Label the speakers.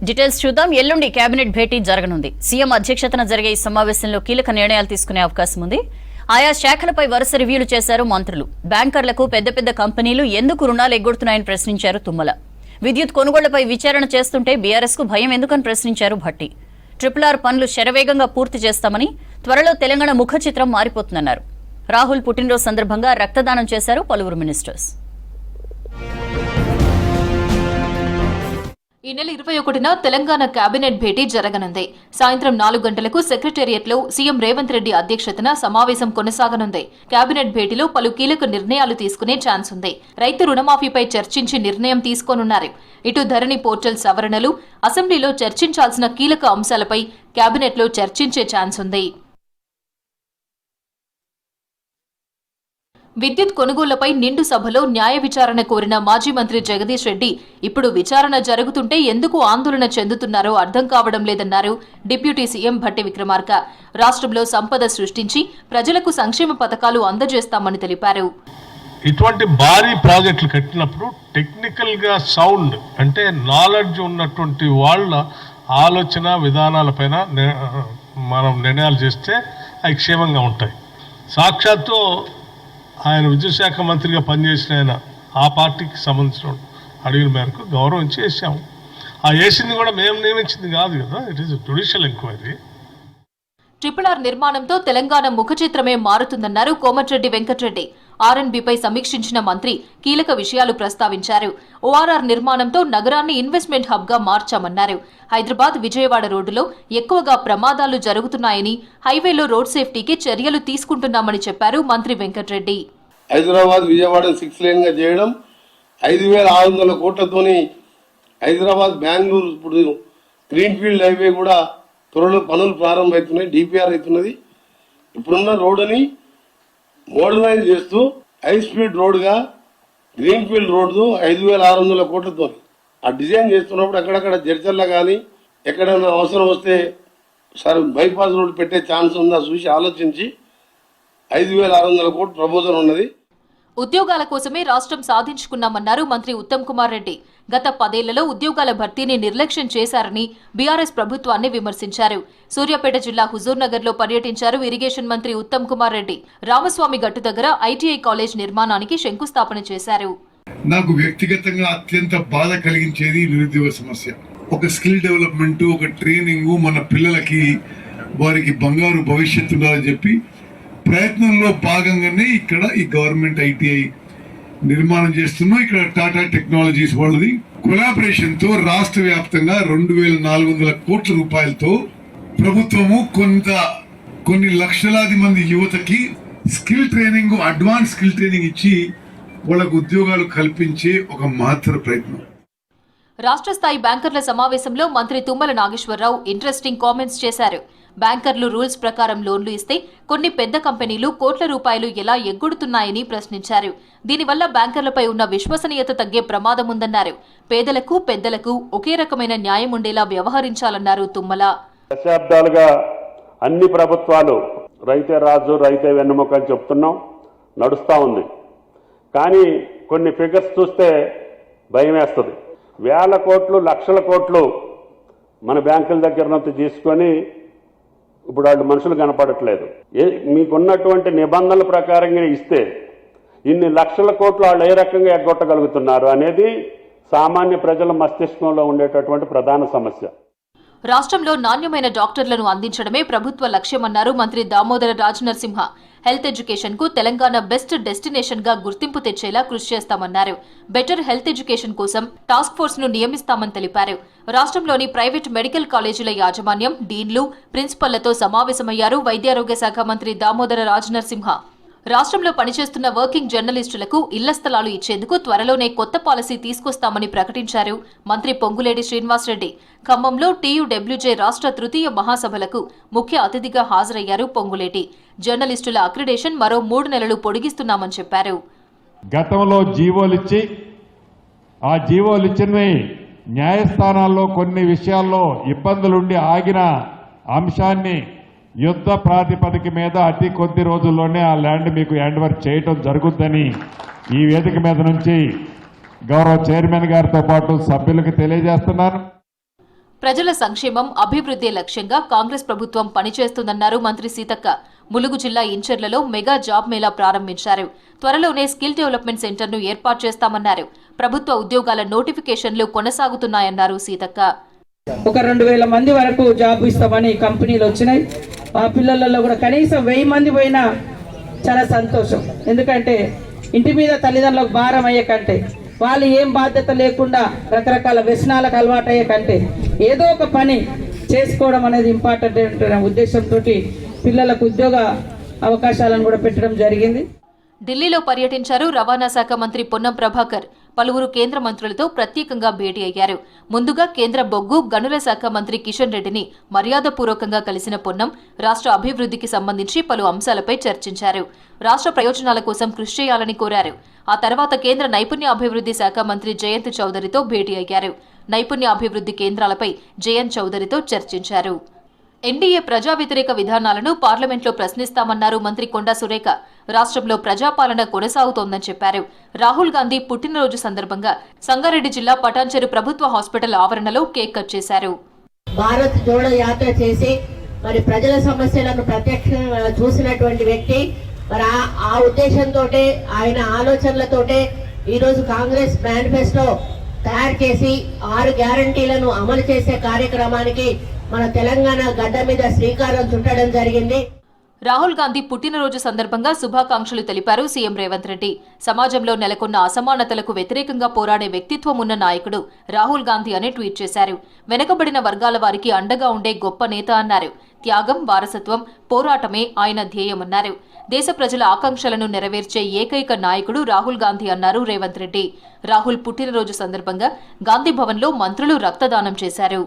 Speaker 1: Details చూద్దాం. ఎల్లుండి cabinet భేటీ జరగనుంది. సీఎం అధ్యక్షతన జరిగే ఈ సమావేశంలో కీలక నిర్ణయాలు తీసుకునే అవకాశం ఉంది. ఆయా శాఖలపై వరుస రివ్యూలు చేశారు మంత్రులు. బ్యాంకర్లకు పెద్ద పెద్ద కంపెనీలు ఎందుకు రుణాలు ఎగ్గొడుతున్నాయని ప్రశ్నించారు తుమ్మల. విద్యుత్ కొనుగోళ్లపై విచారణ చేస్తుంటే బీఆర్ఎస్ కు భయం ఎందుకని ప్రశ్నించారు భట్టి. RRR పనులు శరవేగంగా పూర్తి చేస్తామని, త్వరలో తెలంగాణ ముఖ చిత్రం మారిపోతుందన్నారు. రాహుల్ పుట్టినరోజు సందర్భంగా రక్తదానం చేశారు పలువురు మినిస్టర్స్.
Speaker 2: ఈ నెల 21న తెలంగాణ కేబినెట్ భేటీ జరగనుంది. సాయంత్రం 4 గంటలకు సెక్రటేరియట్లో సీఎం రేవంత్ రెడ్డి అధ్యక్షతన సమావేశం కొనసాగనుంది. కేబినెట్ భేటీలో పలు కీలక నిర్ణయాలు తీసుకునే ఛాన్స్ ఉంది. రైతు రుణమాఫీపై చర్చించి నిర్ణయం తీసుకోనున్నారు. ఇటు ధరణి పోర్టల్ సవరణలు, అసెంబ్లీలో చర్చించాల్సిన కీలక అంశాలపై కేబినెట్లో చర్చించే ఛాన్స్ ఉంది. విద్యుత్ కొనుగోళ్లపై నిండు సభలో న్యాయ విచారణ కోరిన మాజీ మంత్రి జగదీష్ రెడ్డి ఇప్పుడు విచారణ జరుగుతుంటే ఎందుకు ఆందోళన చెందుతున్నారో అర్థం కావడం లేదన్నారు డిప్యూటీ సీఎం భట్టి విక్రమార్క. రాష్ట్రంలో సంపద సృష్టించి ప్రజలకు సంక్షేమ పథకాలు అందజేస్తామని తెలిపారు.
Speaker 3: ఇటువంటి భారీ ప్రాజెక్టులు కట్టినప్పుడు టెక్నికల్ గా సౌండ్ అంటే నాలెడ్జ్ ఉన్నటువంటి వాళ్ళ ఆలోచన విధానాలపైన మనం నిర్ణయాలు చేస్తే అవి క్షేమంగా ఉంటాయి. సాక్షాత్తు ఆయన విద్యుత్ శాఖ మంత్రిగా పనిచేసిన ఆయన ఆ పార్టీకి సంబంధించిన అడిగిన మేరకు గౌరవించి వేసాము. ఆ వేసింది కూడా మేము నియమించింది కాదు కదా, it is judicial enquiry.
Speaker 2: RRR నిర్మాణంతో తెలంగాణ ముఖ చిత్రమే మారుతుందన్నారు కోమటిరెడ్డి వెంకటరెడ్డి. RNBపై సమీక్షించిన మంత్రి కీలక విషయాలు ప్రస్తావించారు. ORR నిర్మాణంతో నగరాన్ని ఇన్వెస్ట్మెంట్ హబ్ గా మార్చామన్నారు. హైదరాబాద్ విజయవాడ రోడ్డులో ఎక్కువగా ప్రమాదాలు జరుగుతున్నాయని, హైవేలో రోడ్ సేఫ్టీకి చర్యలు తీసుకుంటున్నామని చెప్పారు మంత్రి వెంకటరెడ్డి.
Speaker 4: హైదరాబాద్ విజయవాడ 6 లేన్ గా చేయడం, 5,600 కోట్లతోని హైదరాబాద్ బెంగళూరు ఇప్పుడు గ్రీన్ ఫీల్డ్ హైవే కూడా త్వరలో పనులు ప్రారంభమవుతున్నాయి. DPR అవుతున్నది. ఇప్పుడున్న రోడ్డుని మోడర్నైజ్ చేస్తూ హై స్పీడ్ రోడ్డుగా గ్రీన్ ఫీల్డ్ రోడ్డు 5,600 కోట్లతో ఆ డిజైన్ చేస్తున్నప్పుడు అక్కడక్కడ జడ్చర్ల కానీ ఎక్కడైనా అవసరం వస్తే సార్ బైపాస్ రోడ్ పెట్టే ఛాన్స్ ఉందా చూసి ఆలోచించి 5,600 కోట్లు ప్రపోజల్ ఉన్నది.
Speaker 2: ఉద్యోగాల కోసమే రాష్ట్రం సాధించుకున్నామన్నారు మంత్రి ఉత్తమ్ కుమార్ రెడ్డి. గత 10 ఏళ్లలో ఉద్యోగాల భర్తీని నిర్లక్ష్యం చేశారని బీఆర్ఎస్ ప్రభుత్వాన్ని విమర్శించారు. సూర్యాపేట జిల్లా హుజూర్నగర్ లో పర్యటించారు ఇరిగేషన్ మంత్రి ఉత్తమ్ కుమార్ రెడ్డి. రామస్వామి గట్టు దగ్గర ITI కాలేజ్ నిర్మాణానికి శంకుస్థాపన చేశారు.
Speaker 5: నాకు వ్యక్తిగతంగా అత్యంత బాధ కలిగించేది నిరుద్యోగ సమస్య. ఒక స్కిల్ డెవలప్మెంట్, ఒక ట్రైనింగ్, మన పిల్లలకి వారికి బంగారు భవిష్యత్తు ఉండాలని చెప్పి ప్రయత్నంలో భాగంగానే ఇక్కడ ఈ గవర్నమెంట్ ITI నిర్మాణం చేస్తున్నాం. ఇక్కడ టాటా టెక్నాలజీస్ వాళ్ళది కొలాబరేషన్ తో రాష్ట్ర వ్యాప్తంగా 2,400 కోట్ల రూపాయలతో ప్రభుత్వము కొన్ని లక్షలాది మంది యువతకి skill training, advance skill training ఇచ్చి వాళ్ళకు ఉద్యోగాలు కల్పించే ఒక మహత్తర ప్రయత్నం.
Speaker 2: రాష్ట్ర స్థాయి బ్యాంకర్ల సమావేశంలో మంత్రి తుమ్మల నాగేశ్వరరావు ఇంట్రెస్టింగ్ కామెంట్స్ చేశారు. బ్యాంకర్లు రూల్స్ ప్రకారం లోన్లు ఇస్తే కొన్ని పెద్ద కంపెనీలు కోట్ల రూపాయలు ఎలా ఎగ్గొడుతున్నాయని ప్రశ్నించారు. దీనివల్ల బ్యాంకర్లపై ఉన్న విశ్వసనీయత తగ్గే ప్రమాదం ఉందన్నారు. పేదలకు పెద్దలకు ఒకే రకమైన న్యాయం ఉండేలా వ్యవహరించాలన్నారు తుమ్మల.
Speaker 6: దశాబ్దాలుగా అన్ని ప్రభుత్వాలు రైతే రాజు రైతే వెన్నెముక అని చెప్తున్నాం, నడుస్తూ ఉంది. కానీ కొన్ని ఫిగర్స్ చూస్తే భయం వేస్తుంది. 1,000 కోట్లు, లక్షల కోట్లు మన బ్యాంకుల దగ్గర నుంచి తీసుకొని ఇప్పుడు వాళ్ళు మనుషులు కనపడట్లేదు. మీకున్నటువంటి నిబంధనల ప్రకారంగా ఇస్తే ఇన్ని లక్షల కోట్లు వాళ్ళు ఏ రకంగా ఎగ్గొట్టగలుగుతున్నారు అనేది సామాన్య ప్రజల మస్తిష్కంలో ఉండేటటువంటి ప్రధాన సమస్య.
Speaker 2: రాష్ట్రంలో నాణ్యమైన డాక్టర్లను అందించడమే ప్రభుత్వ లక్ష్యమన్నారు మంత్రి దామోదర రాజనరసింహ. హెల్త్ ఎడ్యుకేషన్ కు తెలంగాణ బెస్ట్ డెస్టినేషన్ గా గుర్తింపు తెచ్చేలా కృషి చేస్తామన్నారు. బెటర్ హెల్త్ ఎడ్యుకేషన్ కోసం టాస్క్ ఫోర్స్ ను నియమిస్తామని తెలిపారు. రాష్ట్రంలోని ప్రైవేట్ మెడికల్ కాలేజీల యాజమాన్యం, డీన్లు, ప్రిన్సిపల్లతో సమావేశమయ్యారు వైద్యారోగ్య శాఖ మంత్రి దామోదర రాజనరసింహ. రాష్ట్రంలో పనిచేస్తున్న వర్కింగ్ జర్నలిస్టులకు ఇళ్ల స్థలాలు ఇచ్చేందుకు త్వరలోనే కొత్త పాలసీ తీసుకొస్తామని ప్రకటించారు మంత్రి పొంగులేటి శ్రీనివాసరెడ్డి. ఖమ్మంలో TUWJ రాష్ట్ర తృతీయ మహాసభలకు ముఖ్య అతిథిగా హాజరయ్యారు పొంగులేటి. జర్నలిస్టుల అక్రిడేషన్ మరో 3 నెలలు పొడిగిస్తున్నామని చెప్పారు.
Speaker 7: గతంలో జీవోలిచ్చి ఆ జీవోలిచ్చినవి న్యాయస్థానాల్లో కొన్ని విషయాల్లో ఇబ్బందులుండి ఆగిన అంశాన్ని యుద్ధ ప్రాతిపదిక మీద అతి కొద్ది రోజుల్లోనే ఆ ల్యాండ్ మీకు హ్యాండ్ ఓవర్ చేయటం జరుగుతుందని ఈ వేదిక మీద నుంచి గౌరవ చైర్మన్ గారితో పాటు సభ్యులకు తెలియజేస్తున్నాను.
Speaker 2: ప్రజల సంక్షేమం అభివృద్ధి లక్ష్యంగా కాంగ్రెస్ ప్రభుత్వం పనిచేస్తుందన్నారు మంత్రి సీతక్క. ములుగు జిల్లా ఇంచర్లలో మెగా జాబ్ మేళా ప్రారంభించారు. త్వరలోనే స్కిల్ డెవలప్మెంట్ సెంటర్ను ఏర్పాటు చేస్తామన్నారు. ప్రభుత్వ ఉద్యోగాల నోటిఫికేషన్లు కొనసాగుతున్నాయన్నారు సీతక్క.
Speaker 8: ఒక 2000 మంది వరకు జాబ్ ఇస్తామని కంపెనీలు వచ్చినాయి. ఆ పిల్లలలో కూడా కనీసం 1000 మంది పోయినా చాలా సంతోషం. ఎందుకంటే ఇంటి మీద తల్లిదండ్రులకు భారం అయ్యే కంటే, వాళ్ళు ఏం బాధ్యత లేకుండా రకరకాల వ్యసనాలకు అలవాటయ్యే కంటే ఏదో ఒక పని చేసుకోవడం అనేది ఇంపార్టెంట్ అనే ఉద్దేశంతో పిల్లలకు ఉద్యోగ అవకాశాలను కూడా పెట్టడం జరిగింది.
Speaker 2: ఢిల్లీలో పర్యటించారు రవాణా శాఖ మంత్రి పొన్నం ప్రభాకర్. పలువురు కేంద్ర మంత్రులతో ప్రత్యేకంగా భేటీ అయ్యారు. ముందుగా కేంద్ర బొగ్గు గనుల శాఖ మంత్రి కిషన్ రెడ్డిని మర్యాదపూర్వకంగా కలిసిన పొన్నం రాష్ట్ర అభివృద్ధికి సంబంధించి పలు అంశాలపై చర్చించారు. రాష్ట్ర ప్రయోజనాల కోసం కృషి చేయాలని కోరారు. ఆ తర్వాత కేంద్ర నైపుణ్య అభివృద్ధి శాఖ మంత్రి జయంత్ చౌదరితో భేటీ అయ్యారు. నైపుణ్య అభివృద్ధి కేంద్రాలపై జయంత్ చౌదరితో చర్చించారు. ఎన్డీఏ ప్రజా వ్యతిరేక విధానాలను పార్లమెంట్లో ప్రశ్నిస్తామన్నారు మంత్రి కొండా సురేఖ. రాష్ట్రంలో ప్రజాపాలన కొనసాగుతోందని చెప్పారు. రాహుల్ గాంధీ పుట్టినరోజు సందర్భంగా సంగారెడ్డి జిల్లా పటాన్చెరు ప్రభుత్వ హాస్పిటల్ ఆవరణలో కేక్ కట్ చేశారు.
Speaker 9: భారత్ జోడో యాత్ర చేసి మరి ప్రజల సమస్యలను ప్రత్యక్షంగా చూసినటువంటి వ్యక్తి. మరి ఆ ఉద్దేశంతో ఆయన ఆలోచనలతోటే ఈరోజు కాంగ్రెస్ మేనిఫెస్టో తయారు చేసి 6 గ్యారంటీలను అమలు చేసే కార్యక్రమానికి మన తెలంగాణ గడ్డ మీద శ్రీకారం చుట్టడం జరిగింది.
Speaker 2: రాహుల్ గాంధీ పుట్టినరోజు సందర్భంగా శుభాకాంక్షలు తెలిపారు సీఎం రేవంత్ రెడ్డి. సమాజంలో నెలకొన్న అసమానతలకు వ్యతిరేకంగా పోరాడే వ్యక్తిత్వం ఉన్న నాయకుడు రాహుల్ గాంధీ అని ట్వీట్ చేశారు. వెనుకబడిన వర్గాల వారికి అండగా ఉండే గొప్ప నేత అన్నారు. త్యాగం, వారసత్వం, పోరాటమే ఆయన ధ్యేయమన్నారు. దేశ ప్రజల ఆకాంక్షలను నెరవేర్చే ఏకైక నాయకుడు రాహుల్ గాంధీ అన్నారు రేవంత్ రెడ్డి. రాహుల్ పుట్టినరోజు సందర్భంగా గాంధీ భవన్లో మంత్రులు రక్తదానం చేశారు.